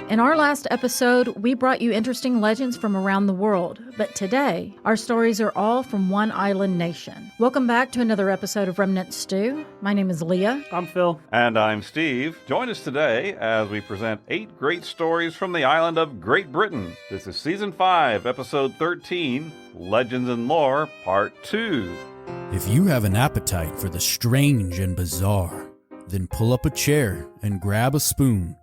In our last episode, we brought you interesting legends from around the world, but today, our stories are all from one island nation. Welcome back to another episode of Remnant Stew. My name is Leah. I'm Phil. And I'm Steve. Join us today as we present 8 great stories from the island of Great Britain. This is Season 5, Episode 13, Legends and Lore, Part 2. If you have an appetite for the strange and bizarre, then pull up a chair and grab a spoon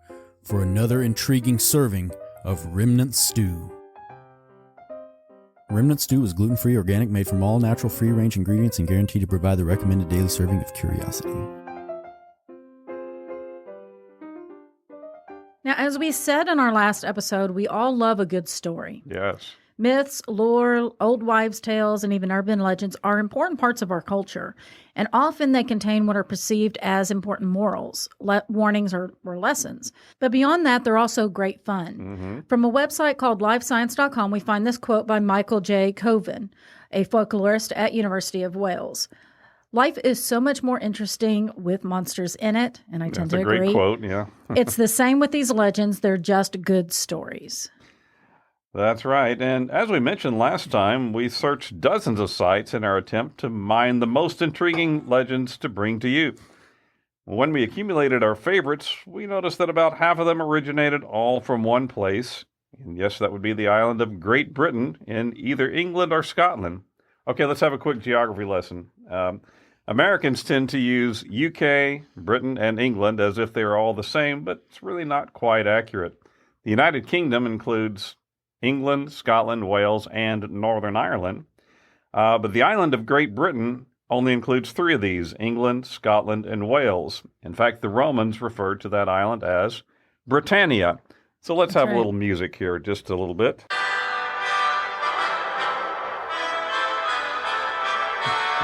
for another intriguing serving of Remnant Stew. Remnant Stew is gluten-free, organic, made from all natural, free-range ingredients, and guaranteed to provide the recommended daily serving of curiosity. Now, as we said in our last episode, we all love a good story. Yes. Myths, lore, old wives' tales, and even urban legends are important parts of our culture, and often they contain what are perceived as important morals, warnings, or lessons. But beyond that, they're also great fun. Mm-hmm. From a website called livescience.com, we find this quote by Michael J. Coven, a folklorist at University of Wales. Life is so much more interesting with monsters in it, and I tend to agree. That's a great quote, yeah. It's the same with these legends. They're just good stories. That's right. And as we mentioned last time, we searched dozens of sites in our attempt to mine the most intriguing legends to bring to you. When we accumulated our favorites, we noticed that about half of them originated all from one place. And yes, that would be the island of Great Britain in either England or Scotland. Okay, let's have a quick geography lesson. Americans tend to use UK, Britain, and England as if they are all the same, but it's really not quite accurate. The United Kingdom includes England, Scotland, Wales, and Northern Ireland. But the island of Great Britain only includes 3 of these, England, Scotland, and Wales. In fact, the Romans referred to that island as Britannia. So let's have a little music here, just a little bit.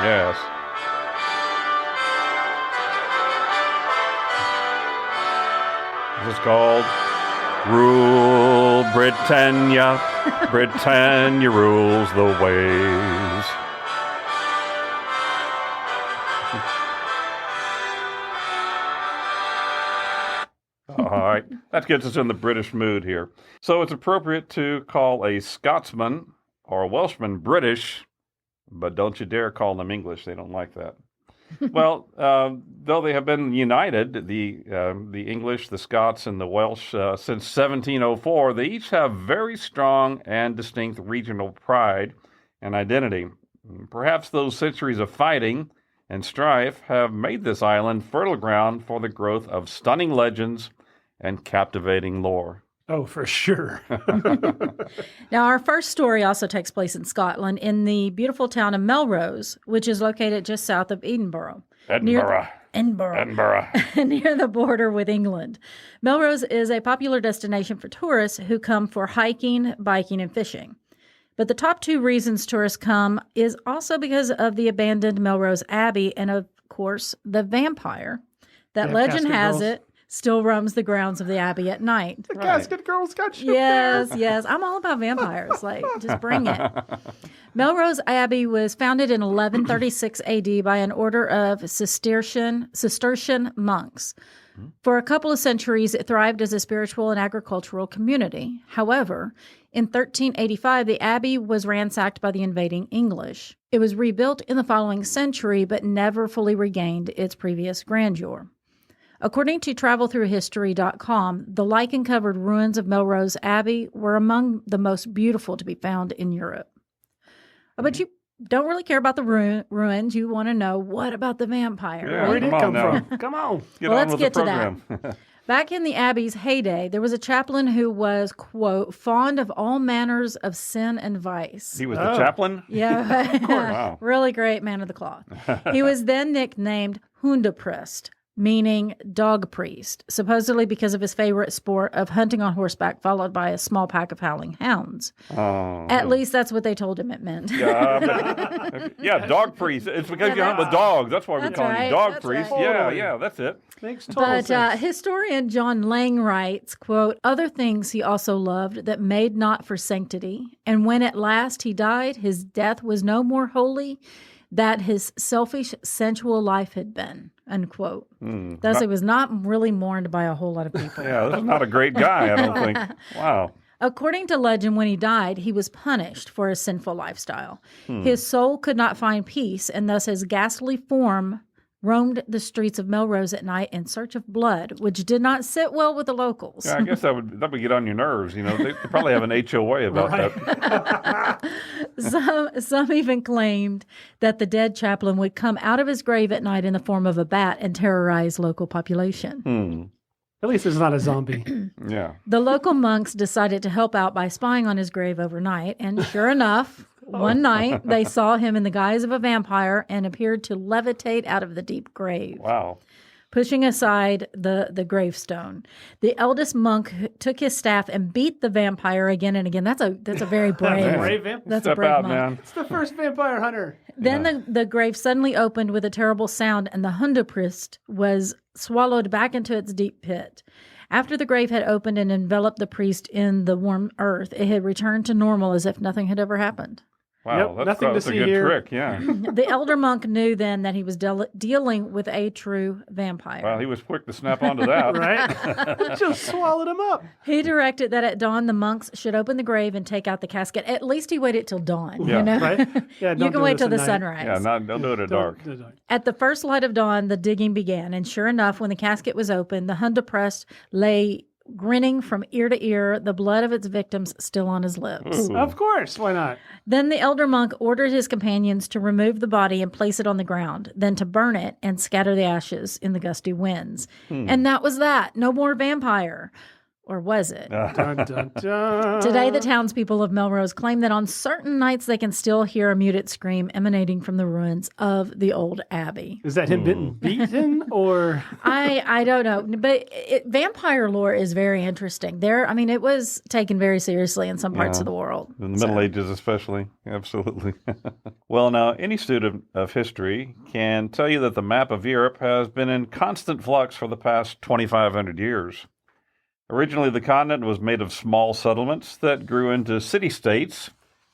Yes. This is called Rule Britannia, Britannia rules the ways. All right, that gets us in the British mood here. So it's appropriate to call a Scotsman or a Welshman British, but don't you dare call them English. They don't like that. Well, though they have been united, the English, the Scots, and the Welsh since 1704, they each have very strong and distinct regional pride and identity. Perhaps those centuries of fighting and strife have made this island fertile ground for the growth of stunning legends and captivating lore. Oh, for sure. Now, our first story also takes place in Scotland in the beautiful town of Melrose, which is located just south of Edinburgh. Edinburgh. Near the border with England. Melrose is a popular destination for tourists who come for hiking, biking, and fishing. But the top 2 reasons tourists come is also because of the abandoned Melrose Abbey and, of course, the vampire that legend has it still roams the grounds of the Abbey at night. The Casket Girls got shipped Yes, there. yes. I'm all about vampires. Like, just bring it. Melrose Abbey was founded in 1136 AD by an order of Cistercian monks. For a couple of centuries, it thrived as a spiritual and agricultural community. However, in 1385, the abbey was ransacked by the invading English. It was rebuilt in the following century, but never fully regained its previous grandeur. According to travelthroughhistory.com, the lichen-covered ruins of Melrose Abbey were among the most beautiful to be found in Europe. But you don't really care about the ruins. You want to know, what about the vampire? Yeah, right? Where did it come from? Come on. Let's get to that. Back in the Abbey's heyday, there was a chaplain who was, quote, fond of all manners of sin and vice. He was the chaplain? Yeah. Of course. Wow. Really great man of the cloth. He was then nicknamed Hundepriest, meaning dog priest, supposedly because of his favorite sport of hunting on horseback, followed by a small pack of howling hounds. Oh. At least that's what they told him it meant. Yeah, dog priest. It's because you hunt with dogs. That's why we call him dog priest. Right. Yeah, that's it. Makes total sense. But historian John Lang writes, quote, other things he also loved that made not for sanctity, and when at last he died, his death was no more holy that his selfish, sensual life had been, unquote. Thus, Not- he was not really mourned by a whole lot of people. Yeah, this is not a great guy, I don't think. Wow. According to legend, when he died, he was punished for his sinful lifestyle. His soul could not find peace, and thus his ghastly form roamed the streets of Melrose at night in search of blood, which did not sit well with the locals. Yeah, I guess that would get on your nerves. You know, they probably have an HOA about that. Some even claimed that the dead chaplain would come out of his grave at night in the form of a bat and terrorize local population. At least it's not a zombie. Yeah. The local monks decided to help out by spying on his grave overnight, and sure enough, one night they saw him in the guise of a vampire and appeared to levitate out of the deep grave, Wow. pushing aside the gravestone. The eldest monk took his staff and beat the vampire again and again. That's a very brave. Brave vamp. That's a Step brave out, monk. man. It's the first vampire hunter. Then the grave suddenly opened with a terrible sound, and the Hundepriest was swallowed back into its deep pit. After the grave had opened and enveloped the priest in the warm earth, it had returned to normal as if nothing had ever happened. Wow, Yep, that's nothing to a see good here. trick, yeah. The elder monk knew then that he was dealing with a true vampire. Well, he was quick to snap onto that. Right? Just swallowed him up. He directed that at dawn the monks should open the grave and take out the casket. At least he waited till dawn. Yeah. You know? Right? Yeah, You don't can do wait this till at the night. sunrise. Yeah, don't do it at dark. Don't. At the first light of dawn, the digging began, and sure enough, when the casket was opened, the Hundeprest lay grinning from ear to ear, the blood of its victims still on his lips. Ooh. Of course, why not? Then the elder monk ordered his companions to remove the body and place it on the ground, then to burn it and scatter the ashes in the gusty winds. And that was that. No more vampire. Or was it? Dun, dun, dun. Today, the townspeople of Melrose claim that on certain nights they can still hear a muted scream emanating from the ruins of the old abbey. Is that him getting beaten or? I don't know, but vampire lore is very interesting. It was taken very seriously in some parts of the world. In the Middle Ages, especially. Absolutely. Well, now, any student of history can tell you that the map of Europe has been in constant flux for the past 2,500 years. Originally, the continent was made of small settlements that grew into city-states,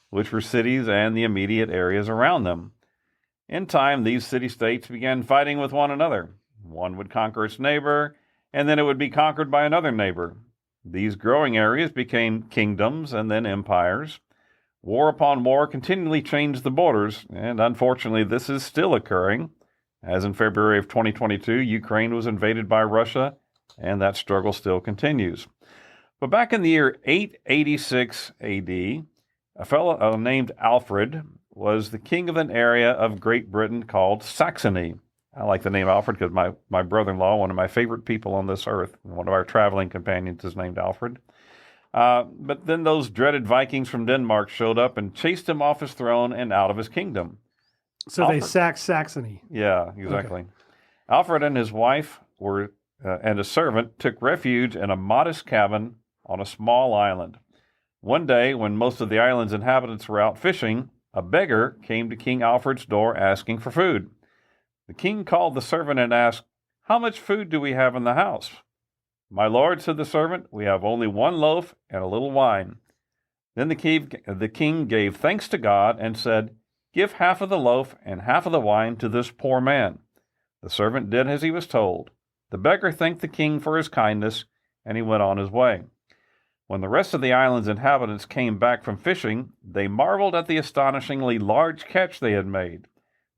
which were cities and the immediate areas around them. In time, these city-states began fighting with one another. One would conquer its neighbor, and then it would be conquered by another neighbor. These growing areas became kingdoms and then empires. War upon war continually changed the borders, and unfortunately, this is still occurring. As in February of 2022, Ukraine was invaded by Russia, and that struggle still continues. But back in the year 886 AD, a fellow named Alfred was the king of an area of Great Britain called Saxony. I like the name Alfred because my brother-in-law, one of my favorite people on this earth, one of our traveling companions, is named Alfred. But then those dreaded Vikings from Denmark showed up and chased him off his throne and out of his kingdom. So Alfred. they sacked Saxony. Yeah, exactly. Alfred and his wife and a servant took refuge in a modest cabin on a small island. One day, when most of the island's inhabitants were out fishing, a beggar came to King Alfred's door asking for food. The king called the servant and asked, "How much food do we have in the house?" "My lord," said the servant, "we have only one loaf and a little wine." Then the king gave thanks to God and said, "Give half of the loaf and half of the wine to this poor man." The servant did as he was told. The beggar thanked the king for his kindness, and he went on his way. When the rest of the island's inhabitants came back from fishing, they marveled at the astonishingly large catch they had made.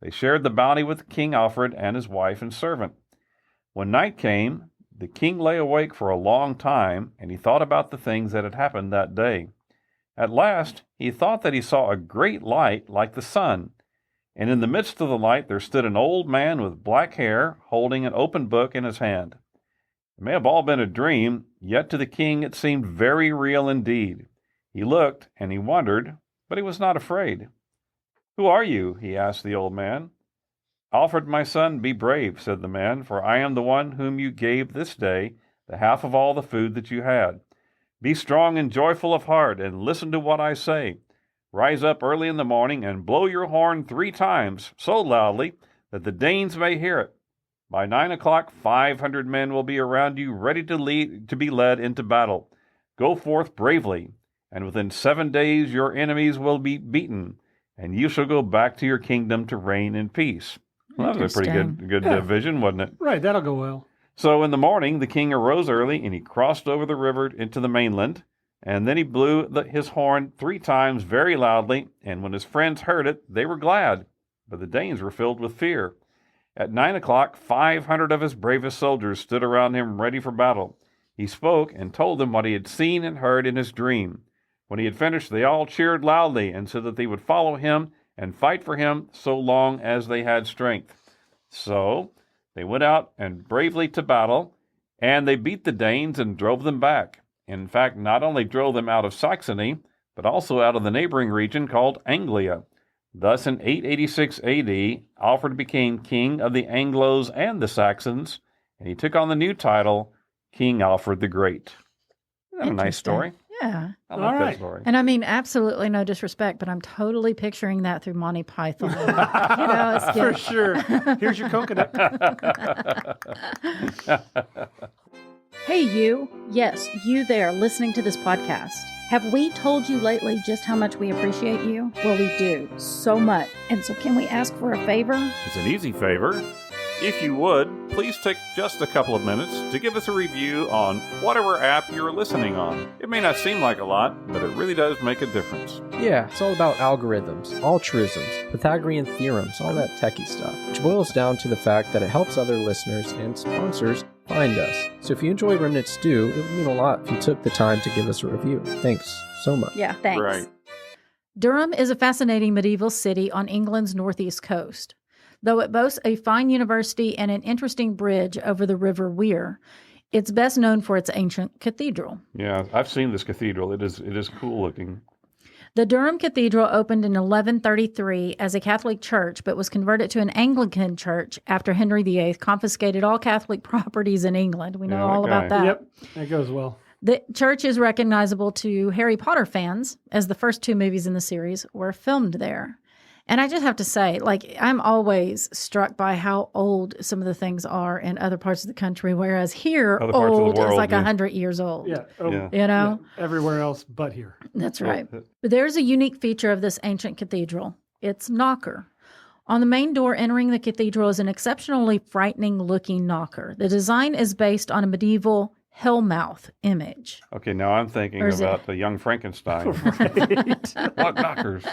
They shared the bounty with King Alfred and his wife and servant. When night came, the king lay awake for a long time, and he thought about the things that had happened that day. At last, he thought that he saw a great light like the sun, and in the midst of the light there stood an old man with black hair, holding an open book in his hand. It may have all been a dream, yet to the king it seemed very real indeed. He looked, and he wondered, but he was not afraid. "Who are you?" he asked the old man. "Alfred, my son, be brave," said the man, "for I am the one whom you gave this day the half of all the food that you had. Be strong and joyful of heart, and listen to what I say. Rise up early in the morning and blow your horn 3 times, so loudly that the Danes may hear it. By 9 o'clock, 500 men will be around you, ready to be led into battle. Go forth bravely, and within 7 days your enemies will be beaten, and you shall go back to your kingdom to reign in peace. Well, that was a pretty good vision, wasn't it? Right, that'll go well. So in the morning, the king arose early, and he crossed over the river into the mainland. And then he blew his horn 3 times very loudly, and when his friends heard it, they were glad. But the Danes were filled with fear. At 9 o'clock, 500 of his bravest soldiers stood around him ready for battle. He spoke and told them what he had seen and heard in his dream. When he had finished, they all cheered loudly and said that they would follow him and fight for him so long as they had strength. So they went out and bravely to battle, and they beat the Danes and drove them back. In fact, not only drove them out of Saxony, but also out of the neighboring region called Anglia. Thus, in 886 A.D., Alfred became king of the Anglos and the Saxons, and he took on the new title, King Alfred the Great. Isn't that a nice story? Yeah. I like All that right. story. And I mean, absolutely no disrespect, but I'm totally picturing that through Monty Python. It's For sure. Here's your coconut. Hey, you. Yes, you there listening to this podcast. Have we told you lately just how much we appreciate you? Well, we do. So much. And so can we ask for a favor? It's an easy favor. If you would, please take just a couple of minutes to give us a review on whatever app you're listening on. It may not seem like a lot, but it really does make a difference. Yeah, it's all about algorithms, altruisms, Pythagorean theorems, all that techie stuff, which boils down to the fact that it helps other listeners and sponsors find us. So if you enjoy Remnant Stew, it would mean a lot if you took the time to give us a review. Thanks so much. Yeah, thanks. Right. Durham is a fascinating medieval city on England's northeast coast. Though it boasts a fine university and an interesting bridge over the River Wear, it's best known for its ancient cathedral. Yeah, I've seen this cathedral. It is cool looking. The Durham Cathedral opened in 1133 as a Catholic church, but was converted to an Anglican church after Henry VIII confiscated all Catholic properties in England. We know Yeah, all okay. about that. Yep, that goes well. The church is recognizable to Harry Potter fans, as the first 2 movies in the series were filmed there. And I just have to say, like, I'm always struck by how old some of the things are in other parts of the country, whereas here, Other parts of the old is world, like yeah. 100 years old. Yeah. Oh, Yeah. You know? yeah, everywhere else but here. That's right. But there's a unique feature of this ancient cathedral. It's knocker. On the main door entering the cathedral is an exceptionally frightening-looking knocker. The design is based on a medieval hellmouth image. Okay, now I'm thinking Or is it- about the young Frankenstein. Right. What knockers?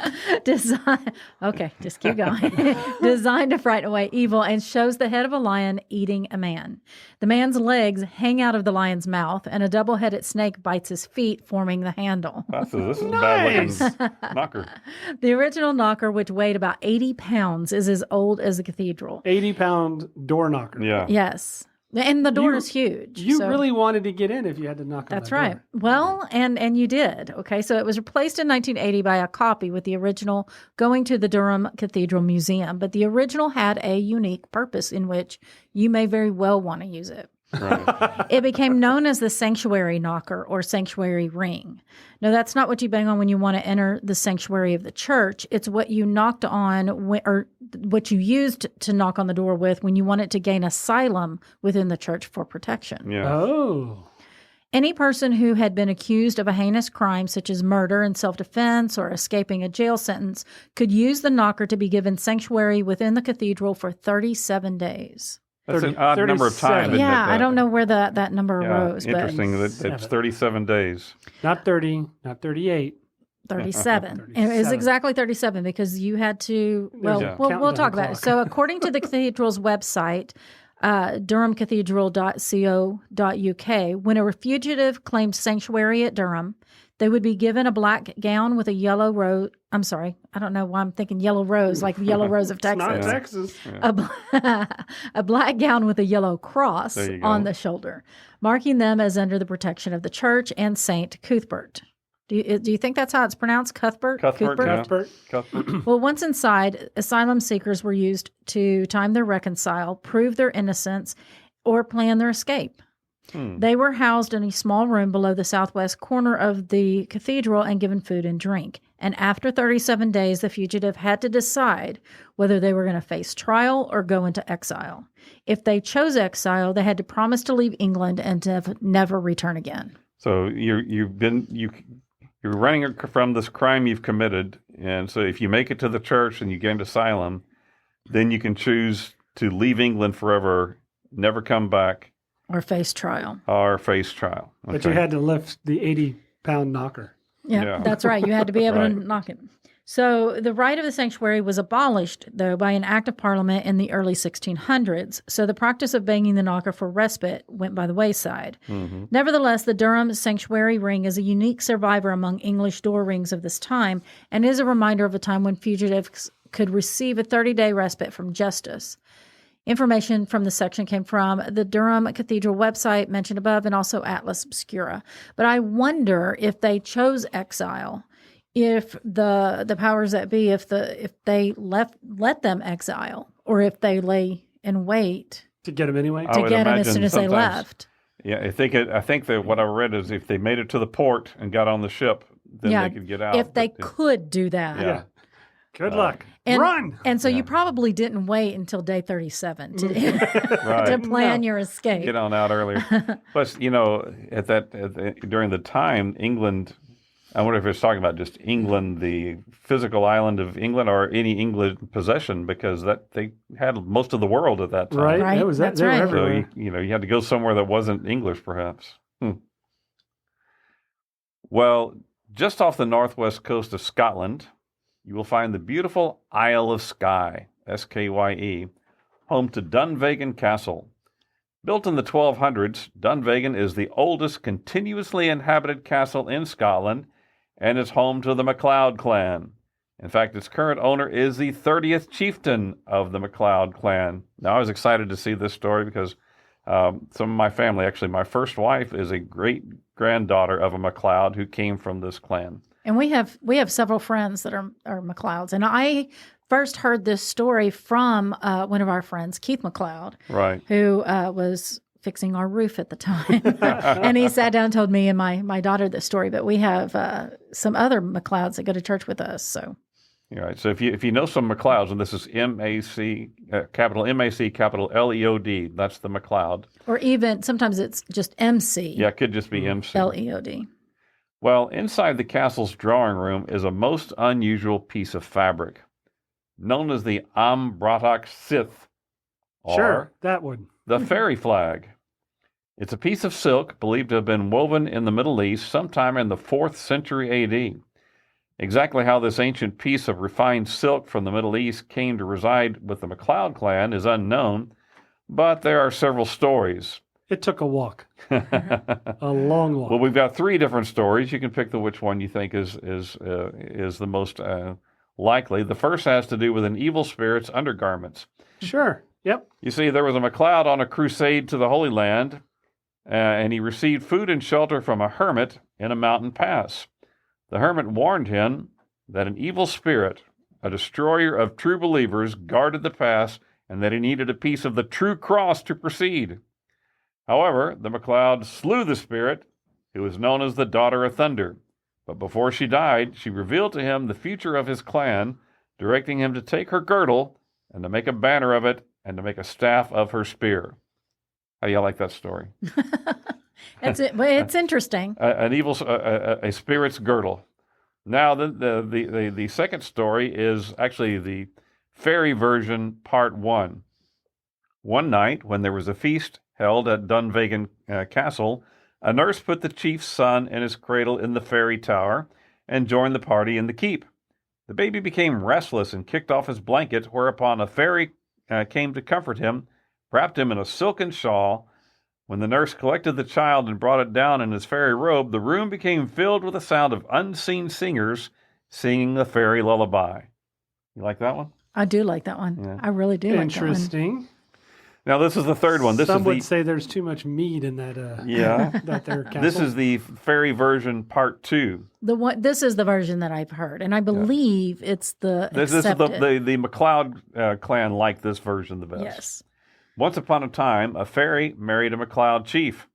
Okay, just keep going. Designed to frighten away evil and shows the head of a lion eating a man. The man's legs hang out of the lion's mouth, and a double-headed snake bites his feet, forming the handle. This is a Nice. bad looking knocker. The original knocker, which weighed about 80 pounds, is as old as the cathedral. 80-pound door knocker. Yeah. Yes. And the door You- is huge. You so- really wanted to get in if you had to knock on That's that right. door. Well, and you did. Okay, so it was replaced in 1980 by a copy with the original going to the Durham Cathedral Museum. But the original had a unique purpose in which you may very well want to use it. Right. It became known as the sanctuary knocker or sanctuary ring. Now, that's not what you bang on when you want to enter the sanctuary of the church. It's what you knocked on or what you used to knock on the door with when you wanted to gain asylum within the church for protection. Yeah. Oh. Any person who had been accused of a heinous crime such as murder in self-defense or escaping a jail sentence could use the knocker to be given sanctuary within the cathedral for 37 days. That's 30 an odd number of 37. times. isn't Yeah, it, I don't know where that number Yeah, arose, but interesting. It's 37 days. Not 30, not 38. 37. And it was 37. exactly 37 because you had to, well, a we'll countdown talk about it. clock. So according to the cathedral's website, durhamcathedral.co.uk, when a fugitive claimed sanctuary at Durham, they would be given a black gown with a yellow rose. I'm sorry. I don't know why I'm thinking yellow rose, like yellow rose of It's not Texas. Texas. A black gown with a yellow cross There you go. on the shoulder, marking them as under the protection of the church and Saint Cuthbert. Do you think that's how it's pronounced? Cuthbert? Cuthbert, yeah. Cuthbert. Cuthbert. Well, once inside, asylum seekers were used to time their reconcile, prove their innocence, or plan their escape. They were housed in a small room below the southwest corner of the cathedral and given food and drink. And after 37 days, the fugitive had to decide whether they were going to face trial or go into exile. If they chose exile, they had to promise to leave England and to never return again. So you You're running from this crime you've committed, and so if you make it to the church and you gain asylum, then you can choose to leave England forever, never come back, Or face trial. or face trial. But you had to lift the 80-pound knocker. Yeah, Yeah. that's right. You had to be able Right. to knock it. So the right of the sanctuary was abolished, though, by an act of parliament in the early 1600s. So the practice of banging the knocker for respite went by the wayside. Mm-hmm. Nevertheless, the Durham sanctuary ring is a unique survivor among English door rings of this time and is a reminder of a time when fugitives could receive a 30-day respite from justice. Information from the section came from the Durham Cathedral website mentioned above and also Atlas Obscura. But I wonder if they chose exile, if the powers that be, if they let them exile, or if they lay in wait To get him anyway? I to would get them as imagine soon as they sometimes- left. Yeah, I think that what I read is if they made it to the port and got on the ship, then Yeah, they could get out. If they But, could do that. yeah. Good luck. And, Run! And so Yeah. you probably didn't wait until day 37 to, Right. to plan No. your escape. Get on out earlier. Plus, during the time, England, I wonder if it's talking about just England, the physical island of England, or any English possession, because that they had most of the world at that time. Right? Right, That was that's they were right. So everywhere. you had to go somewhere that wasn't English, perhaps. Well, just off the northwest coast of Scotland, you will find the beautiful Isle of Skye, Skye, home to Dunvegan Castle. Built in the 1200s, Dunvegan is the oldest continuously inhabited castle in Scotland and is home to the MacLeod clan. In fact, its current owner is the 30th chieftain of the MacLeod clan. Now, I was excited to see this story because some of my family, actually, my first wife is a great-granddaughter of a MacLeod who came from this clan. And we have several friends that are McLeods. And I first heard this story from one of our friends, Keith McLeod, Right. who was fixing our roof at the time. And he sat down and told me and my daughter this story. But we have some other McLeods that go to church with us. So All right. So if you know some MacLeods, and this is M-A-C, capital M-A-C, capital L-E-O-D, that's the MacLeod. or even sometimes it's just MC. Yeah, it could just be M-C. L-E-O-D. Well, inside the castle's drawing room is a most unusual piece of fabric, known as the Ambratak Sith, or Sure, that would. the fairy flag. It's a piece of silk believed to have been woven in the Middle East sometime in the 4th century A.D. Exactly how this ancient piece of refined silk from the Middle East came to reside with the MacLeod clan is unknown, but there are several stories. It took a walk, a long walk. Well, we've got 3 different stories. You can pick which one you think is the most likely. The first has to do with an evil spirit's undergarments. Sure. Yep. You see, there was a MacLeod on a crusade to the Holy Land, and he received food and shelter from a hermit in a mountain pass. The hermit warned him that an evil spirit, a destroyer of true believers, guarded the pass, and that he needed a piece of the true cross to proceed. However, the MacLeod slew the spirit, who was known as the Daughter of Thunder. But before she died, she revealed to him the future of his clan, directing him to take her girdle and to make a banner of it and to make a staff of her spear. How do you like that story? That's it. But it's interesting. A spirit's girdle. Now, the second story is actually the fairy version, part 1. One night, when there was a feast held at Dunvegan Castle, a nurse put the chief's son in his cradle in the fairy tower and joined the party in the keep. The baby became restless and kicked off his blanket, whereupon a fairy came to comfort him, wrapped him in a silken shawl. When the nurse collected the child and brought it down in his fairy robe, the room became filled with the sound of unseen singers singing the fairy lullaby. You like that one? I do like that one. Yeah. I really do like that one. Interesting. Now, this is the third one. Some would say there's too much mead in that. Yeah. That there castle. This is the fairy version, part 2. This is the version that I've heard, and I believe it's the This is accepted. the MacLeod clan like this version the best. Yes. Once upon a time, a fairy married a MacLeod chief.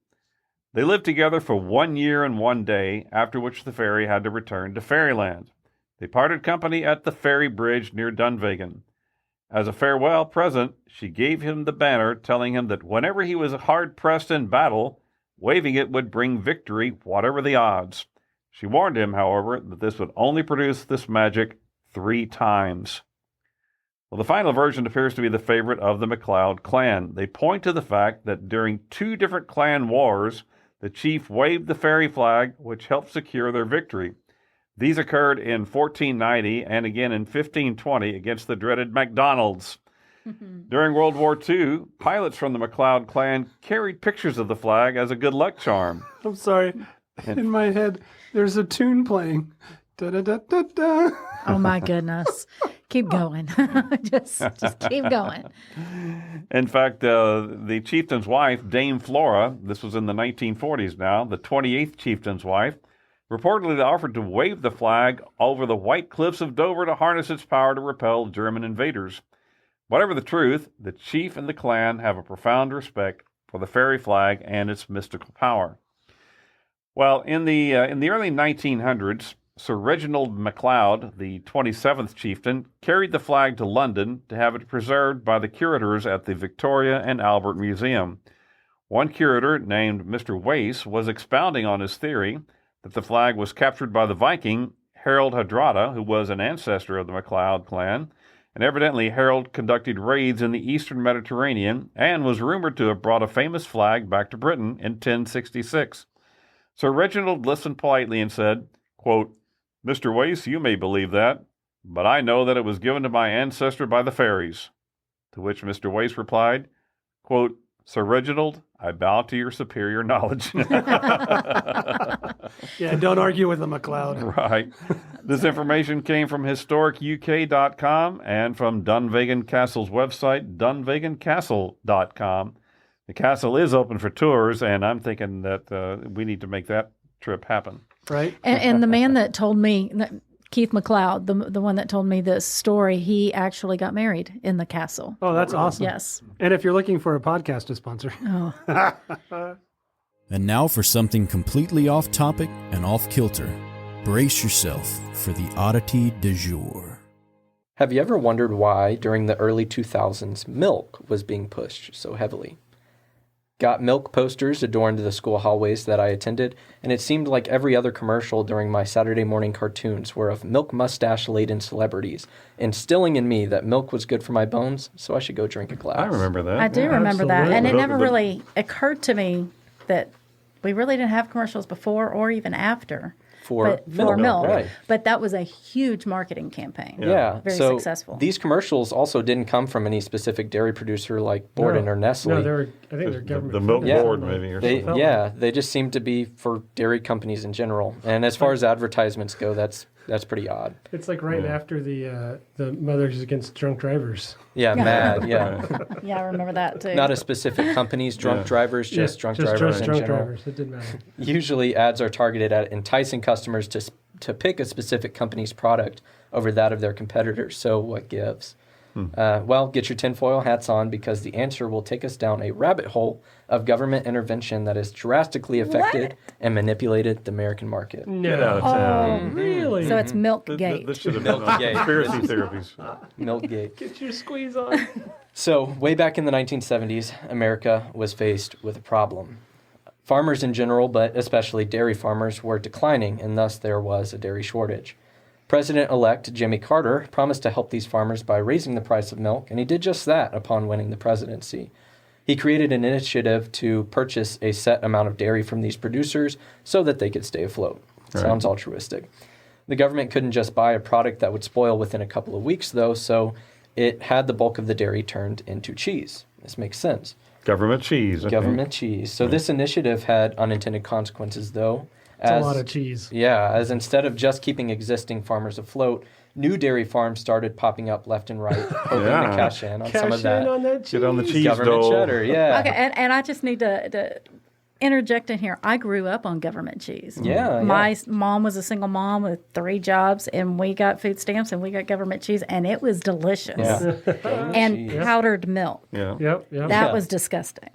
They lived together for 1 year and 1 day, after which the fairy had to return to fairyland. They parted company at the ferry bridge near Dunvegan. As a farewell present, she gave him the banner, telling him that whenever he was hard-pressed in battle, waving it would bring victory, whatever the odds. She warned him, however, that this would only produce this magic 3 times. Well, the final version appears to be the favorite of the MacLeod clan. They point to the fact that during 2 different clan wars, the chief waved the fairy flag, which helped secure their victory. These occurred in 1490 and again in 1520 against the dreaded MacDonalds. During World War II, pilots from the MacLeod clan carried pictures of the flag as a good luck charm. I'm sorry. In my head, there's a tune playing. Da-da-da-da-da. Oh my goodness. Keep going. just keep going. In fact, the chieftain's wife, Dame Flora, this was in the 1940s now, the 28th chieftain's wife, reportedly offered to wave the flag over the white cliffs of Dover to harness its power to repel German invaders. Whatever the truth, the chief and the clan have a profound respect for the fairy flag and its mystical power. Well, in the early 1900s, Sir Reginald MacLeod, the 27th chieftain, carried the flag to London to have it preserved by the curators at the Victoria and Albert Museum. One curator, named Mr. Wace, was expounding on his theory that the flag was captured by the Viking Harold Hardrada, who was an ancestor of the MacLeod clan, and evidently Harold conducted raids in the eastern Mediterranean and was rumored to have brought a famous flag back to Britain in 1066. Sir Reginald listened politely and said, quote, "Mr. Wace, you may believe that, but I know that it was given to my ancestor by the fairies." To which Mr. Wace replied, quote, "Sir Reginald, I bow to your superior knowledge." Yeah, don't argue with the MacLeod. Right. This information came from historicuk.com and from Dunvegan Castle's website, dunvegancastle.com. The castle is open for tours, and I'm thinking that we need to make that trip happen. Right? And the man that told me, Keith MacLeod, the one that told me this story, he actually got married in the castle. Oh, that's awesome. Yes. And if you're looking for a podcast to sponsor. Oh. And now for something completely off topic and off kilter. Brace yourself for the oddity du jour. Have you ever wondered why, during the early 2000s, milk was being pushed so heavily? Got milk posters adorned the school hallways that I attended, and it seemed like every other commercial during my Saturday morning cartoons were of milk mustache-laden celebrities, instilling in me that milk was good for my bones, so I should go drink a glass. I remember that. I do remember that. absolutely. And it never The- really occurred to me that we really didn't have commercials before or even after For milk. Right. But that was a huge marketing campaign. Yeah, Very so successful. These commercials also didn't come from any specific dairy producer like Borden or Nestle. No, I think they're government. The milk funded. board, maybe, or They, something. yeah, they just seem to be for dairy companies in general. And as far as advertisements go, that's pretty odd. It's like right after the Mothers Against Drunk Drivers. Yeah, mad. Yeah, Yeah, I remember that too. not a specific company's drunk drivers, just drunk just drivers in drunk general. drivers. It didn't matter. Usually, ads are targeted at enticing customers to pick a specific company's product over that of their competitors. So what gives? Well, get your tinfoil hats on, because the answer will take us down a rabbit hole of government intervention that has drastically affected and manipulated the American market. Get out of town. Really? So it's Milkgate. This should have been on Milkgate. conspiracy therapies. Milkgate. Get your squeeze on. So, way back in the 1970s, America was faced with a problem. Farmers in general, but especially dairy farmers, were declining, and thus there was a dairy shortage. President-elect Jimmy Carter promised to help these farmers by raising the price of milk, and he did just that upon winning the presidency. He created an initiative to purchase a set amount of dairy from these producers so that they could stay afloat. Sounds altruistic. The government couldn't just buy a product that would spoil within a couple of weeks, though, so it had the bulk of the dairy turned into cheese. This makes sense. Government cheese. Okay. Government cheese. So this initiative had unintended consequences, though. It's a lot of cheese. Yeah, as instead of just keeping existing farmers afloat, new dairy farms started popping up left and right, hoping to cash in on some of that on that cheese. Get on the cheese government dole. cheddar. Yeah. Okay, and I just need to interject in here. I grew up on government cheese. Yeah. My mom was a single mom with 3 jobs, and we got food stamps and we got government cheese, and it was delicious. Yeah. And Cheese. powdered milk. Yeah. Yep. That Yeah. was disgusting.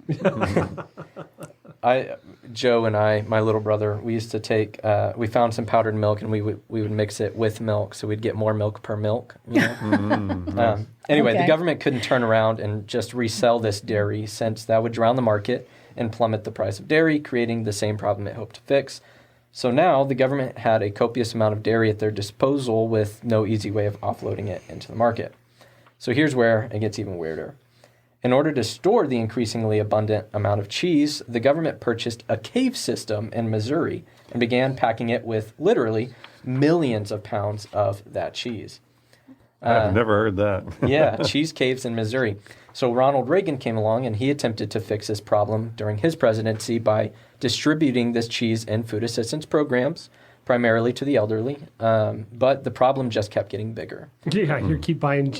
Joe and I, my little brother, we used to take. We found some powdered milk, and we would mix it with milk, so we'd get more milk per milk. You know? Anyway, Okay. the government couldn't turn around and just resell this dairy, since that would drown the market and plummet the price of dairy, creating the same problem it hoped to fix. So now the government had a copious amount of dairy at their disposal with no easy way of offloading it into the market. So here's where it gets even weirder. In order to store the increasingly abundant amount of cheese, the government purchased a cave system in Missouri and began packing it with literally millions of pounds of that cheese. I've never heard that. Yeah, cheese caves in Missouri. So Ronald Reagan came along and he attempted to fix this problem during his presidency by distributing this cheese in food assistance programs, primarily to the elderly. But the problem just kept getting bigger. Yeah, you keep buying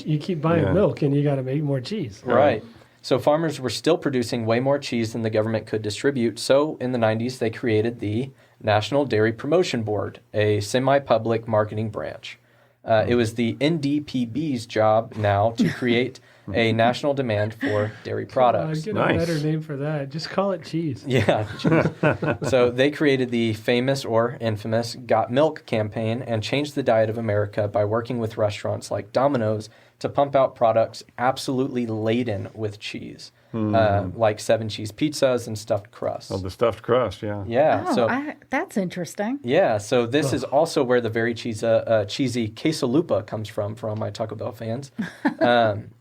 milk, and you got to make more cheese. Right. So farmers were still producing way more cheese than the government could distribute. So in the 90s, they created the National Dairy Promotion Board, a semi-public marketing branch. It was the NDPB's job now to create a national demand for dairy products. Get a better name for that. Just call it cheese. Yeah, cheese. So they created the famous or infamous Got Milk campaign and changed the diet of America by working with restaurants like Domino's to pump out products absolutely laden with cheese, like 7 cheese pizzas and stuffed crust. Oh, the stuffed crust, yeah. Yeah. Oh, that's interesting. Yeah, so this is also where the very cheesy quesalupa comes from for all my Taco Bell fans.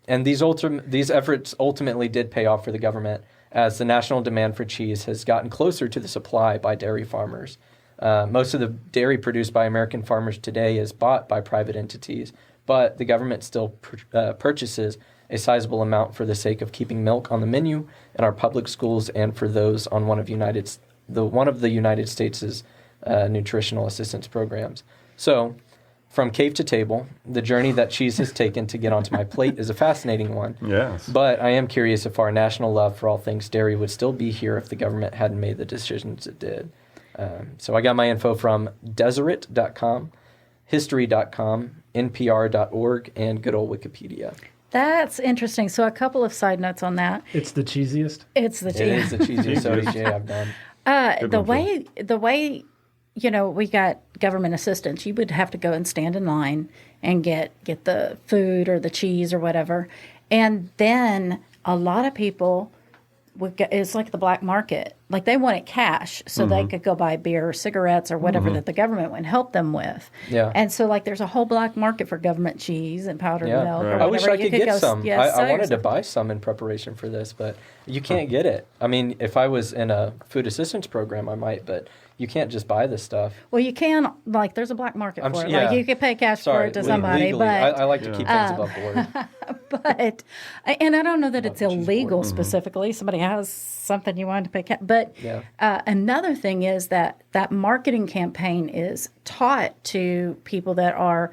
And these efforts ultimately did pay off for the government, as the national demand for cheese has gotten closer to the supply by dairy farmers. Most of the dairy produced by American farmers today is bought by private entities, but the government still purchases a sizable amount for the sake of keeping milk on the menu in our public schools and for those on one of the United States' nutritional assistance programs. So, from cave to table, the journey that cheese has taken to get onto my plate is a fascinating one. Yes. But I am curious if our national love for all things dairy would still be here if the government hadn't made the decisions it did. So I got my info from Deseret.com, History.com, NPR.org, and good old Wikipedia. That's interesting. So a couple of side notes on that. It's the cheesiest. It is the cheesiest ODJ I've done. The way we got government assistance, you would have to go and stand in line and get the food or the cheese or whatever. And then a lot of people it's like the black market. Like they wanted cash so they could go buy beer or cigarettes or whatever that the government would help them with. Yeah. And so like there's a whole black market for government cheese and powdered milk. Right. Or I wish I could get some. I wanted to buy some in preparation for this, but you can't get it. I mean, if I was in a food assistance program, I might, but you can't just buy this stuff. Well, you can, like, there's a black market for it. Like, you could pay cash for it to somebody. Legally. But I like to keep things above board. And I don't know that it's illegal specifically. Somebody has something you want to pay cash. But another thing is that marketing campaign is taught to people that are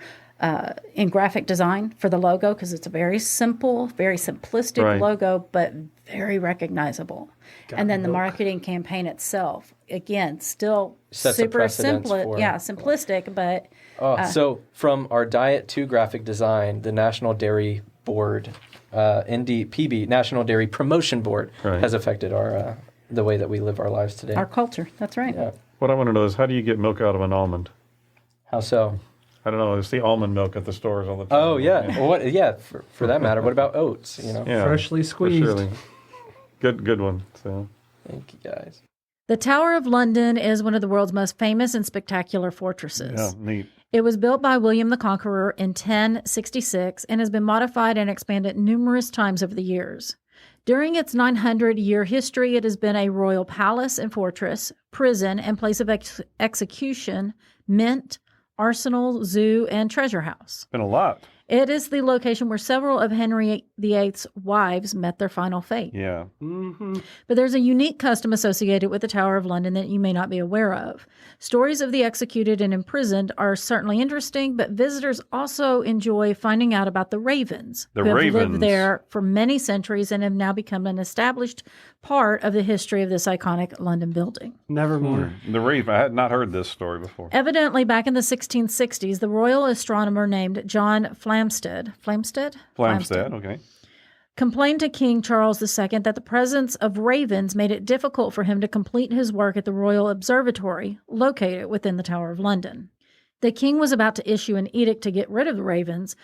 in graphic design for the logo, because it's a very simple, very simplistic logo, but very recognizable. And then the marketing campaign itself, again, still super simplistic, but... so from our diet to graphic design, the National Dairy Board, NDPB, National Dairy Promotion Board, has affected our the way that we live our lives today. Our culture, that's right. Yeah. What I want to know is, how do you get milk out of an almond? How so? I don't know. I see almond milk at the stores all the time. Oh, yeah. Well, for that matter, what about oats? Freshly squeezed. Surely. Good one. So. Thank you, guys. The Tower of London is one of the world's most famous and spectacular fortresses. Yeah, neat. It was built by William the Conqueror in 1066 and has been modified and expanded numerous times over the years. During its 900-year history, it has been a royal palace and fortress, prison, and place of execution, mint, arsenal, zoo, and treasure house. Been a lot. It is the location where several of Henry VIII's wives met their final fate. Yeah. Mm-hmm. But there's a unique custom associated with the Tower of London that you may not be aware of. Stories of the executed and imprisoned are certainly interesting, but visitors also enjoy finding out about the ravens, who have lived there for many centuries and have now become an established part of the history of this iconic London building. Nevermore. The raven. I had not heard this story before. Evidently, back in the 1660s, the royal astronomer named John Flamstead, okay, complained to King Charles II that the presence of ravens made it difficult for him to complete his work at the Royal Observatory, located within the Tower of London. The king was about to issue an edict to get rid of the ravens,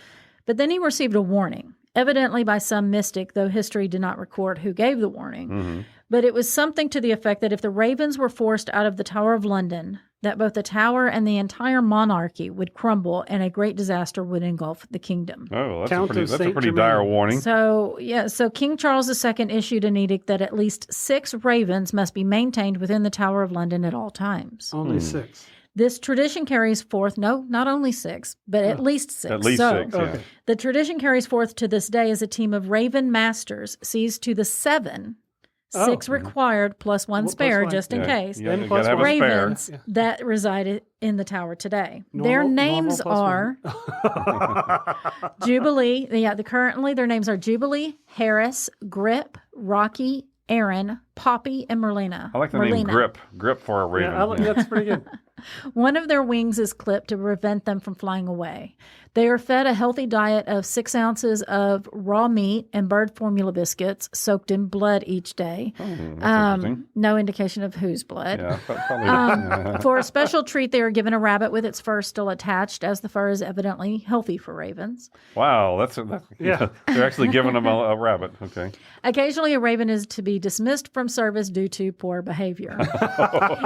but then he received a warning, evidently by some mystic, though history did not record who gave the warning. Mm-hmm. But it was something to the effect that if the ravens were forced out of the Tower of London, that both the tower and the entire monarchy would crumble and a great disaster would engulf the kingdom. Oh, Count of that's a Saint pretty Germain. dire warning. So King Charles II issued an edict that at least 6 ravens must be maintained within the Tower of London at all times. Only 6. This tradition carries forth, no, not only 6, but at least 6. At least So 6, yeah. Okay. the tradition carries forth to this day as a team of raven masters sees to the 7, 6 required plus 1 Plus spare one. just in Yeah, case. you And gotta plus have a one. spare. Ravens that reside in the tower today. Their names are Jubilee. Yeah, currently their names are Jubilee, Harris, Grip, Rocky, Aaron, Poppy, and Merlina. I like the name Grip. Grip for a raven. Yeah, that's pretty good. One of their wings is clipped to prevent them from flying away. They are fed a healthy diet of 6 ounces of raw meat and bird formula biscuits soaked in blood each day. Oh, that's interesting. No indication of whose blood. Yeah, probably. For a special treat, they are given a rabbit with its fur still attached, as the fur is evidently healthy for ravens. Wow, that's Yeah. They're actually giving them a rabbit. Okay. Occasionally, a raven is to be dismissed from service due to poor behavior.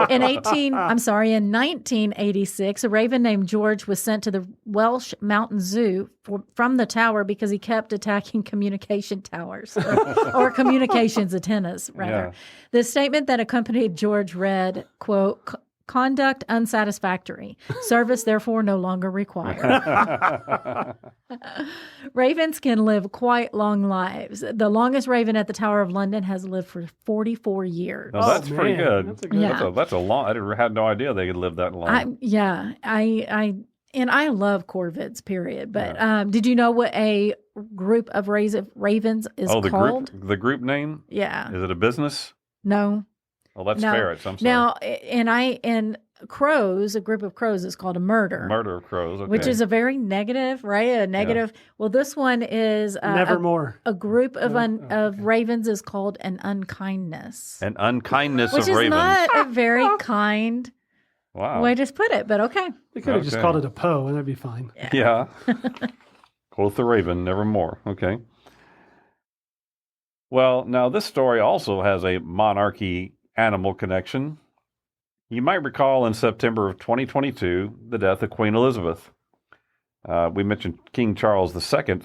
In 1986, a raven named George was sent to the Welsh Mountain Zoo from the tower because he kept attacking communication towers or communications antennas, rather. Yeah. The statement that accompanied George read, quote, "Conduct unsatisfactory. Service therefore no longer required." Ravens can live quite long lives. The longest raven at the Tower of London has lived for 44 years. Now, that's pretty man. good. That's a good Yeah. That's a long. I had no idea they could live that long. I love corvids, period. But did you know what a group of ravens is the called? group name? Yeah. Is it a business? No. Oh, that's No. ferrets. I'm sorry. Now, and crows, a group of crows is called a murder. Murder of crows. Okay. Which is a very negative, right? A negative. Well, this one is Nevermore. a group of ravens is called an unkindness, an unkindness which of is ravens. not a very kind Wow. way to put it, but okay. They could have just Okay. called it a Poe, and that'd be fine. Yeah. Quoth the raven, nevermore. Okay. Well, now this story also has a monarchy animal connection. You might recall in September of 2022, the death of Queen Elizabeth. We mentioned King Charles II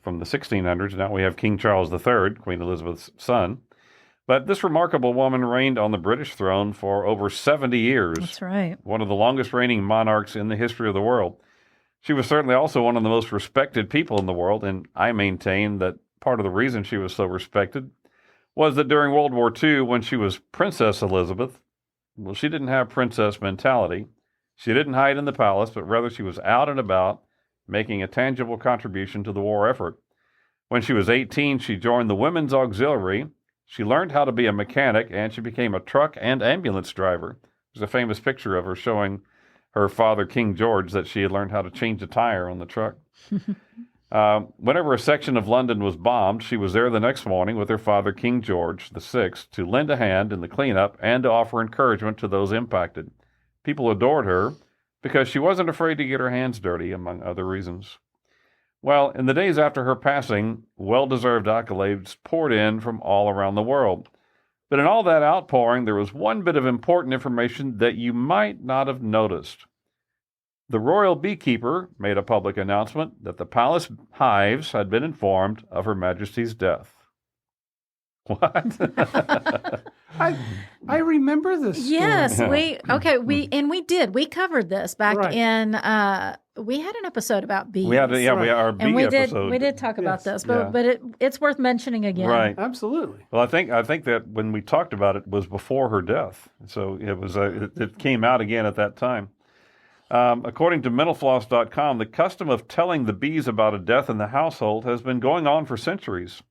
from the 1600s. Now we have King Charles III, Queen Elizabeth's son. But this remarkable woman reigned on the British throne for over 70 years. That's right. One of the longest reigning monarchs in the history of the world. She was certainly also one of the most respected people in the world, and I maintain that part of the reason she was so respected was that during World War II, when she was Princess Elizabeth, well, she didn't have princess mentality. She didn't hide in the palace, but rather she was out and about, making a tangible contribution to the war effort. When she was 18, she joined the Women's Auxiliary. She learned how to be a mechanic, and she became a truck and ambulance driver. There's a famous picture of her showing her father, King George, that she had learned how to change a tire on the truck. Whenever a section of London was bombed, she was there the next morning with her father, King George VI, to lend a hand in the cleanup and to offer encouragement to those impacted. People adored her because she wasn't afraid to get her hands dirty, among other reasons. Well, in the days after her passing, well-deserved accolades poured in from all around the world. But in all that outpouring, there was one bit of important information that you might not have noticed. The royal beekeeper made a public announcement that the palace hives had been informed of Her Majesty's death. What? I remember this story. Yes, we covered this back Right. in we had an episode about bees. We had our and bee episode. we did talk about Yes. this, but it's worth mentioning again. Right. Absolutely. Well, I think that when we talked about it was before her death, so it was it came out again at that time. According to mentalfloss.com, the custom of telling the bees about a death in the household has been going on for centuries.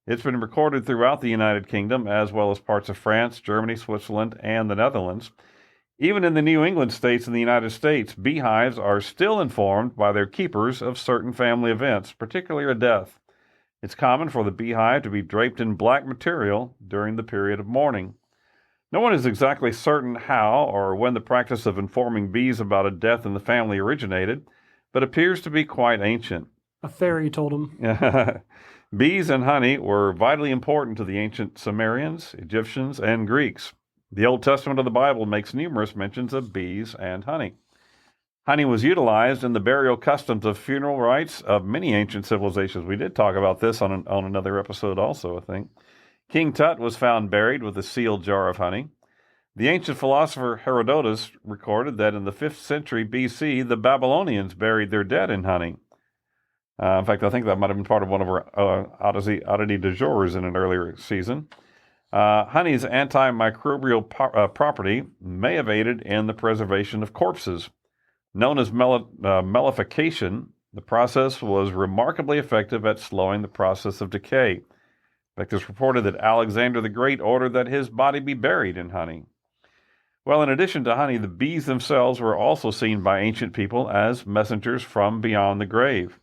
It's been recorded throughout the United Kingdom, as well as parts of France, Germany, Switzerland, and the Netherlands. Even in the New England states and the United States, beehives are still informed by their keepers of certain family events, particularly a death. It's common for the beehive to be draped in black material during the period of mourning. No one is exactly certain how or when the practice of informing bees about a death in the family originated, but appears to be quite ancient. A fairy told him. Bees and honey were vitally important to the ancient Sumerians, Egyptians, and Greeks. The Old Testament of the Bible makes numerous mentions of bees and honey. Honey was utilized in the burial customs of funeral rites of many ancient civilizations. We did talk about this on another episode also, I think. King Tut was found buried with a sealed jar of honey. The ancient philosopher Herodotus recorded that in the 5th century BC, the Babylonians buried their dead in honey. In fact, I think that might have been part of one of our oddity du jours in an earlier season. Honey's antimicrobial property may have aided in the preservation of corpses. Known as mellification, the process was remarkably effective at slowing the process of decay. In fact, it's reported that Alexander the Great ordered that his body be buried in honey. Well, in addition to honey, the bees themselves were also seen by ancient people as messengers from beyond the grave.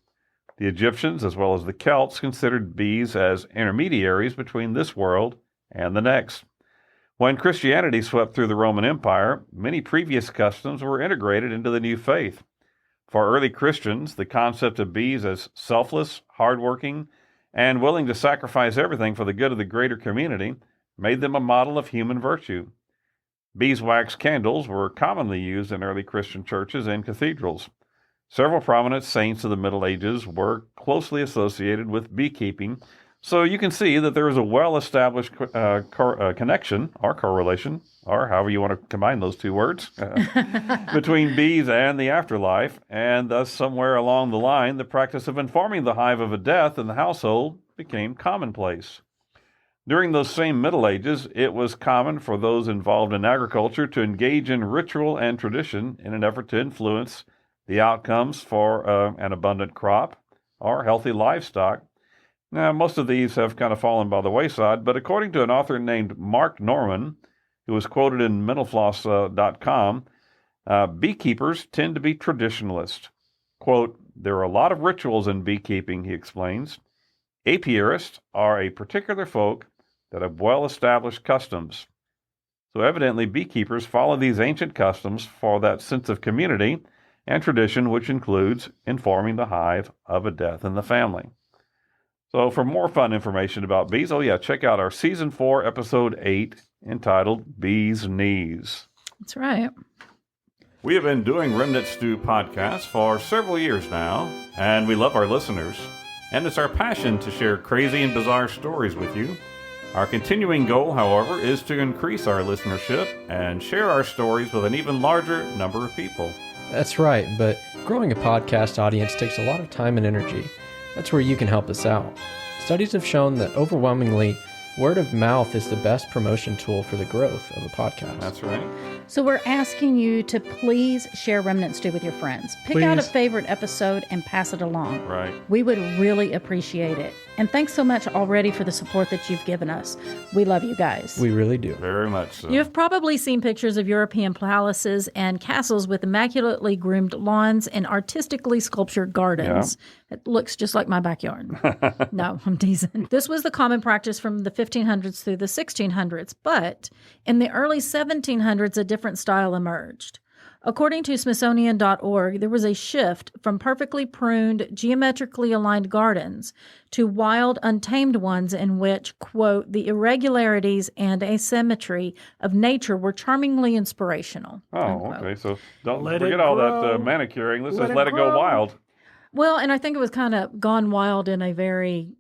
The Egyptians, as well as the Celts, considered bees as intermediaries between this world and the next. When Christianity swept through the Roman Empire, many previous customs were integrated into the new faith. For early Christians, the concept of bees as selfless, hardworking, and willing to sacrifice everything for the good of the greater community made them a model of human virtue. Beeswax candles were commonly used in early Christian churches and cathedrals. Several prominent saints of the Middle Ages were closely associated with beekeeping, so you can see that there is a well-established connection, or correlation, or however you want to combine those two words, between bees and the afterlife, and thus somewhere along the line, the practice of informing the hive of a death in the household became commonplace. During those same Middle Ages, it was common for those involved in agriculture to engage in ritual and tradition in an effort to influence the outcomes for an abundant crop or healthy livestock. Now, most of these have kind of fallen by the wayside, but according to an author named Mark Norman, who was quoted in mentalfloss.com, beekeepers tend to be traditionalists. Quote, "There are a lot of rituals in beekeeping," he explains. "Apiarists are a particular folk that have well-established customs." So evidently, beekeepers follow these ancient customs for that sense of community and tradition, which includes informing the hive of a death in the family. So for more fun information about bees, check out our Season 4, Episode 8, entitled Bees Knees. That's right. We have been doing Remnant Stew podcasts for several years now, and we love our listeners. And it's our passion to share crazy and bizarre stories with you. Our continuing goal, however, is to increase our listenership and share our stories with an even larger number of people. That's right, but growing a podcast audience takes a lot of time and energy. That's where you can help us out. Studies have shown that overwhelmingly, word of mouth is the best promotion tool for the growth of a podcast. That's right. So we're asking you to please share Remnant Stew with your friends. Pick out a favorite episode and pass it along. Right. We would really appreciate it. And thanks so much already for the support that you've given us. We love you guys. We really do. Very much so. You've probably seen pictures of European palaces and castles with immaculately groomed lawns and artistically sculptured gardens. Yeah. It looks just like my backyard. No, I'm teasing. This was the common practice from the 1500s through the 1600s, but in the early 1700s, a different style emerged. According to Smithsonian.org, there was a shift from perfectly pruned, geometrically aligned gardens to wild, untamed ones in which, quote, the irregularities and asymmetry of nature were charmingly inspirational. Oh, unquote. Okay. So don't Let forget it all that grow. manicuring. Let's Let just it let it go grow. wild. Well, and I think it was kind of gone wild in a very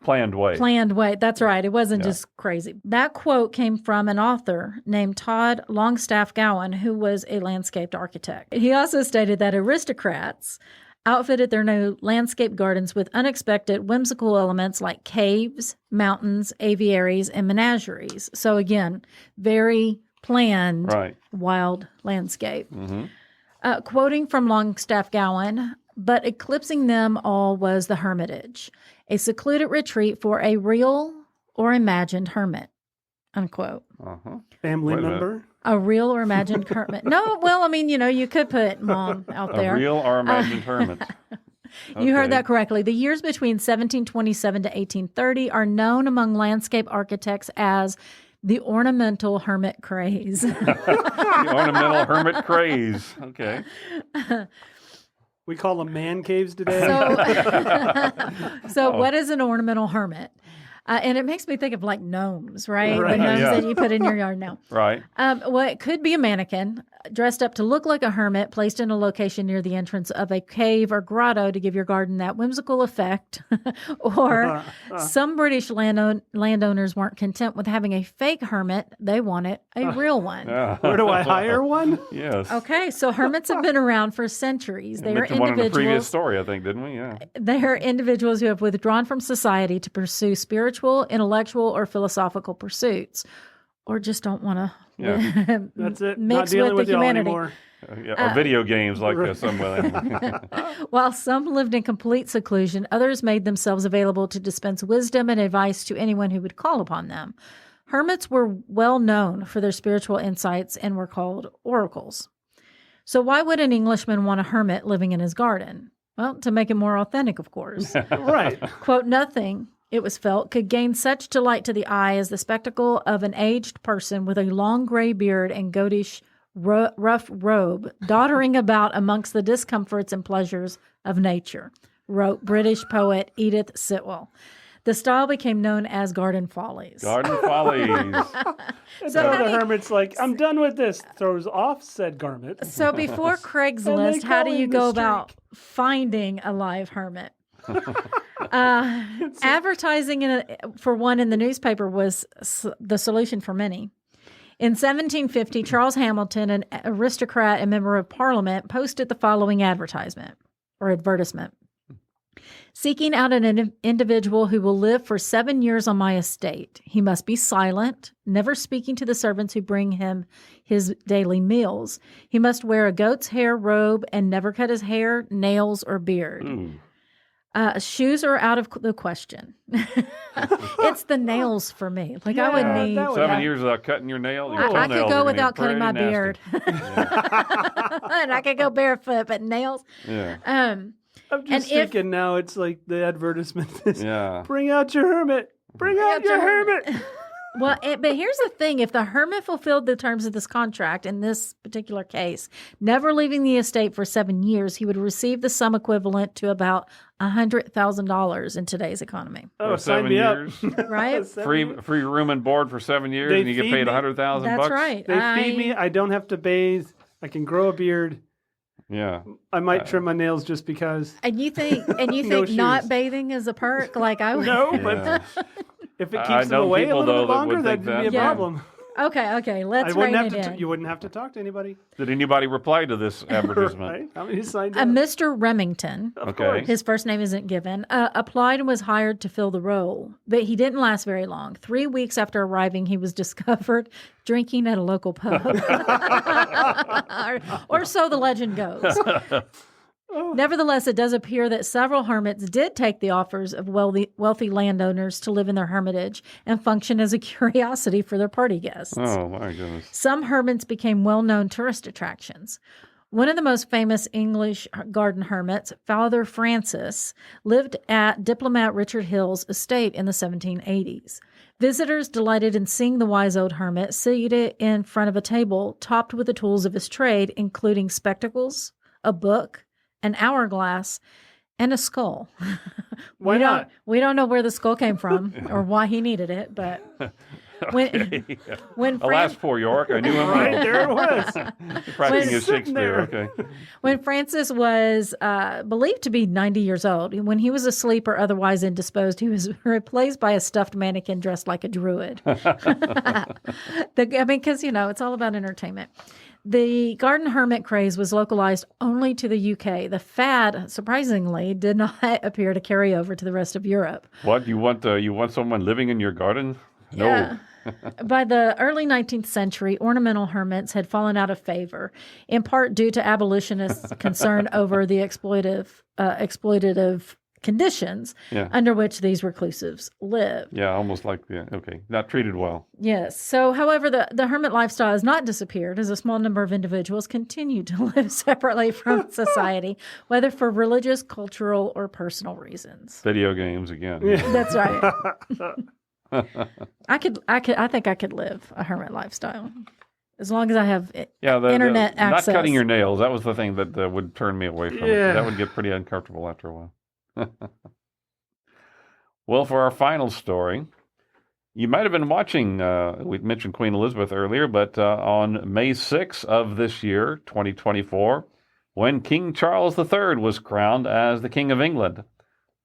Planned way. That's right. It wasn't just crazy. That quote came from an author named Todd Longstaff Gowan, who was a landscaped architect. He also stated that aristocrats outfitted their new landscape gardens with unexpected, whimsical elements like caves, mountains, aviaries, and menageries. So again, very planned, wild landscape. Mm-hmm. Quoting from Longstaff Gowan, but eclipsing them all was the hermitage, a secluded retreat for a real or imagined hermit, unquote. Family member? A real or imagined hermit. No, well, I mean, you could put mom out there. A real or imagined hermit. You heard that correctly. The years between 1727 to 1830 are known among landscape architects as the ornamental hermit craze. The ornamental hermit craze. Okay. We call them man caves today. So what is an ornamental hermit? And it makes me think of like gnomes, right? Right. The gnomes Yeah. that you put in your yard now. Right. Well, it could be a mannequin dressed up to look like a hermit, placed in a location near the entrance of a cave or grotto to give your garden that whimsical effect. Or some British landowners weren't content with having a fake hermit. They wanted a real one. Yeah. Where do I hire one? Yes. Okay, so hermits have been around for centuries. They We are mentioned one in the previous individuals. story, I think, didn't we? Yeah. They are individuals who have withdrawn from society to pursue spiritual, intellectual, or philosophical pursuits, or just don't want to Yeah. That's it. Not mix dealing with with the y'all humanity. anymore. Or video games like some women. While some lived in complete seclusion, others made themselves available to dispense wisdom and advice to anyone who would call upon them. Hermits were well known for their spiritual insights and were called oracles. So why would an Englishman want a hermit living in his garden? Well, to make it more authentic, of course. Right. Quote, nothing, it was felt, could gain such delight to the eye as the spectacle of an aged person with a long gray beard and goatish rough robe, doddering about amongst the discomforts and pleasures of nature, wrote British poet Edith Sitwell. The style became known as garden follies. Garden Follies. So So how the do you- hermit's like, I'm done with this. Throws off said garment. So before And Craigslist, they how call do you him go the about finding a live hermit? Advertising for one in the newspaper was the solution for many. In 1750, Charles Hamilton, an aristocrat and member of Parliament, posted the following advertisement. Seeking out an individual who will live for 7 years on my estate. He must be silent, never speaking to the servants who bring him his daily meals. He must wear a goat's hair robe and never cut his hair, nails, or beard. Ooh. Shoes are out of the question. It's the nails for me. Like I would Yeah, need. that would 7 years without cutting your nail. Your I could toenails go are gonna without be cutting my pretty beard, nasty. and I could go barefoot, but nails. Yeah. I'm just And if- thinking now it's like the advertisement is, Yeah. bring out your hermit. Bring out your hermit. Well, but here's the thing: if the hermit fulfilled the terms of this contract in this particular case, never leaving the estate for 7 years, he would receive the sum equivalent to about $100,000 in today's economy. Oh, For sign 7 me years. up. Right? Free room and board for 7 years, They and you get feed paid me. 100,000 That's bucks. right. They feed me. I don't have to bathe. I can grow a beard. Yeah. I might trim my nails just because. And you think No not shoes. bathing is a perk? Like I would. No, Yeah. but if it I keeps them know away a people, little though, bit that longer, would that'd think be a that. Yeah. problem. Okay. Let's I wouldn't rein have it to. in. You wouldn't have to talk to anybody, Did anybody reply to this advertisement? right? I mean, he signed A up. Mr. Remington, Of Okay. course. his first name isn't given, applied and was hired to fill the role, but he didn't last very long. 3 weeks after arriving, he was discovered drinking at a local pub, or so the legend goes. Nevertheless, it does appear that several hermits did take the offers of wealthy landowners to live in their hermitage and function as a curiosity for their party guests. Oh, my goodness. Some hermits became well-known tourist attractions. One of the most famous English garden hermits, Father Francis, lived at diplomat Richard Hill's estate in the 1780s. Visitors delighted in seeing the wise old hermit seated in front of a table topped with the tools of his trade, including spectacles, a book, an hourglass, and a skull. Why not? We don't know where the skull came from or why he needed it, but when Alas, poor York. I knew him Right well. there it was. Practicing his Sitting Shakespeare. there. Okay. When Francis was believed to be 90 years old, when he was asleep or otherwise indisposed, he was replaced by a stuffed mannequin dressed like a druid. Because, it's all about entertainment. The garden hermit craze was localized only to the UK. The fad, surprisingly, did not appear to carry over to the rest of Europe. What you want someone living in your garden? No. Yeah. By the early 19th century, ornamental hermits had fallen out of favor, in part due to abolitionists' concern over the exploitative conditions Yeah. under which these reclusives lived. Yeah, almost like not treated well. Yes. So, however, the hermit lifestyle has not disappeared as a small number of individuals continue to live separately from society, whether for religious, cultural, or personal reasons. Video games again. That's right. I think I could live a hermit lifestyle as long as I have Yeah, internet access. Not cutting your nails. That was the thing that would turn me away from it. Yeah. That would get pretty uncomfortable after a while. Well, for our final story, you might have been watching, we mentioned Queen Elizabeth earlier, but on May 6th of this year, 2024, when King Charles III was crowned as the King of England.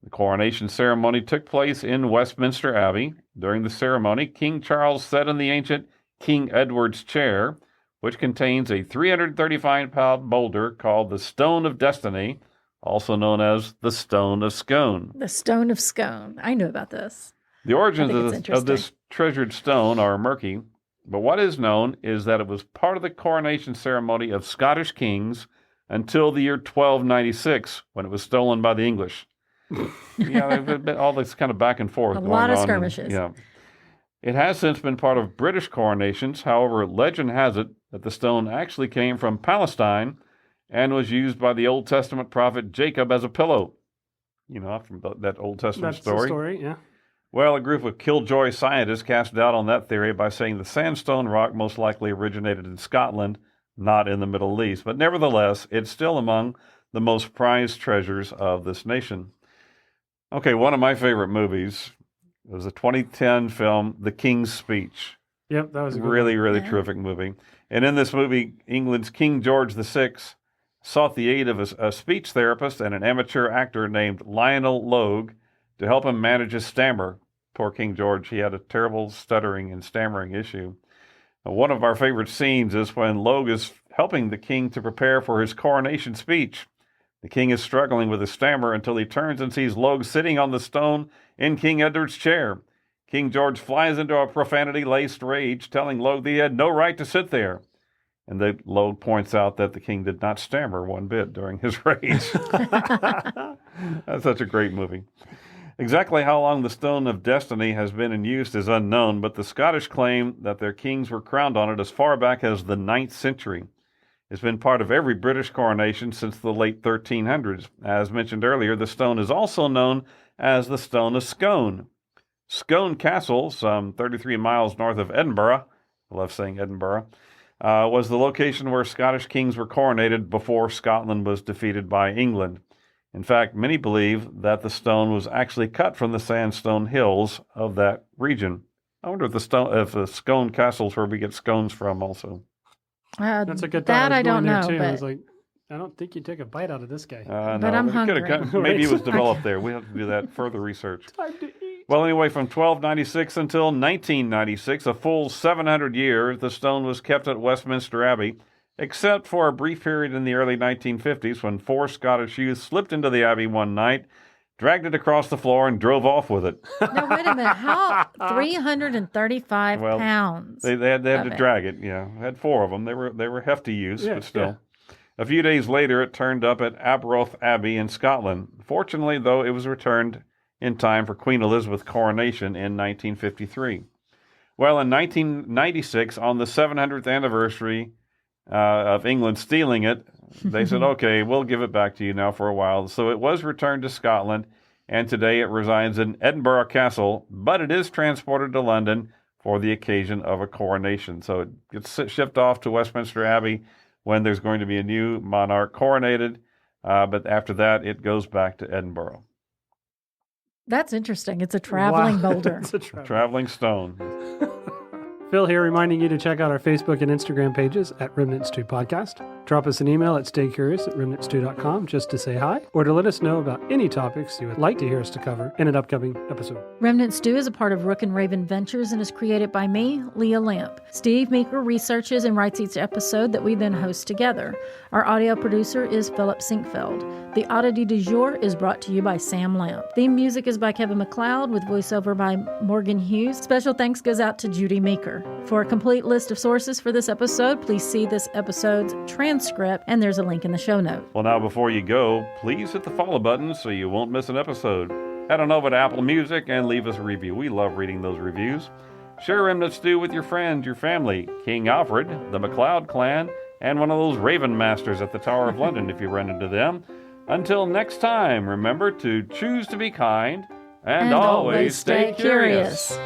The coronation ceremony took place in Westminster Abbey. During the ceremony, King Charles sat in the ancient King Edward's chair, which contains a 335-pound boulder called the Stone of Destiny, also known as the Stone of Scone. The Stone of Scone. I knew about this. The origins of this treasured stone are murky, but what is known is that it was part of the coronation ceremony of Scottish kings until the year 1296, when it was stolen by the English. All this kind of back and forth. A lot of skirmishes. It has since been part of British coronations. However, legend has it that the stone actually came from Palestine and was used by the Old Testament prophet Jacob as a pillow. From that Old Testament story. That's the story, yeah. Well, a group of killjoy scientists cast doubt on that theory by saying the sandstone rock most likely originated in Scotland, not in the Middle East. But nevertheless, it's still among the most prized treasures of this nation. Okay, one of my favorite movies was the 2010 film, The King's Speech. Yep, that was a good really terrific movie. And in this movie, England's King George VI sought the aid of a speech therapist and an amateur actor named Lionel Logue to help him manage his stammer. Poor King George, he had a terrible stuttering and stammering issue. One of our favorite scenes is when Logue is helping the king to prepare for his coronation speech. The king is struggling with his stammer until he turns and sees Logue sitting on the stone in King Edward's chair. King George flies into a profanity-laced rage, telling Logue that he had no right to sit there. And Logue points out that the king did not stammer one bit during his rage. That's such a great movie. Exactly how long the Stone of Destiny has been in use is unknown, but the Scottish claim that their kings were crowned on it as far back as the 9th century. It's been part of every British coronation since the late 1300s. As mentioned earlier, the stone is also known as the Stone of Scone. Scone Castle, some 33 miles north of Edinburgh, I love saying Edinburgh, was the location where Scottish kings were coronated before Scotland was defeated by England. In fact, many believe that the stone was actually cut from the sandstone hills of that region. I wonder if the Scone Castle is where we get scones from also. That's a good thought. That I don't know. Too. But... I was like, I don't think you'd take a bite out of this guy. But I'm hungry. Maybe it was developed there. We have to do that further research. Time to eat. Well, anyway, from 1296 until 1996, a full 700 years, the stone was kept at Westminster Abbey, except for a brief period in the early 1950s when 4 Scottish youths slipped into the Abbey one night, dragged it across the floor, and drove off with it. Now, wait a minute. How? 335 pounds. They had to drag it, yeah. Had 4 of them. They were hefty youths, but still. Yeah. A few days later, it turned up at Arbroath Abbey in Scotland. Fortunately, though, it was returned in time for Queen Elizabeth's coronation in 1953. Well, in 1996, on the 700th anniversary of England stealing it, they said, okay, we'll give it back to you now for a while. So it was returned to Scotland, and today it resides in Edinburgh Castle, but it is transported to London for the occasion of a coronation. So it gets shipped off to Westminster Abbey when there's going to be a new monarch coronated, but after that, it goes back to Edinburgh. That's interesting. It's a traveling boulder. It's a traveling stone. Phil here reminding you to check out our Facebook and Instagram pages at Remnant Stew Podcast. Drop us an email at staycurious@remnantstew.com just to say hi or to let us know about any topics you would like to hear us to cover in an upcoming episode. Remnant Stew is a part of Rook and Raven Ventures and is created by me, Leah Lamp. Steve Meeker researches and writes each episode that we then host together. Our audio producer is Philip Sinkfeld. The Oddity du Jour is brought to you by Sam Lamp. Theme music is by Kevin MacLeod with voiceover by Morgan Hughes. Special thanks goes out to Judy Meeker. For a complete list of sources for this episode, please see this episode's transcript, and there's a link in the show notes. Well, now before you go, please hit the follow button so you won't miss an episode. Head on over to Apple Music and leave us a review. We love reading those reviews. Share Remnant Stew with your friends, your family, King Alfred, the MacLeod clan, and one of those Raven Masters at the Tower of London if you run into them. Until next time, remember to choose to be kind and always stay curious.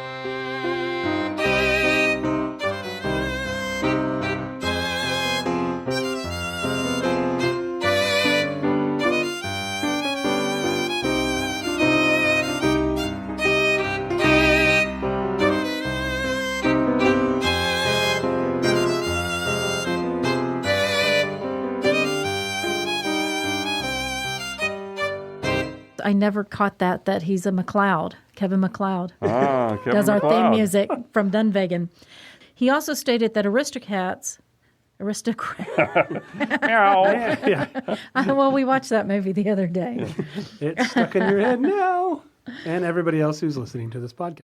I never caught that he's a McLeod, Kevin McLeod. Ah, Kevin Does our theme MacLeod. music from Dunvegan. He also stated that aristocrats. Meow. Yeah, Well, we watched that movie the other day. it's stuck in your head now. And everybody else who's listening to this podcast.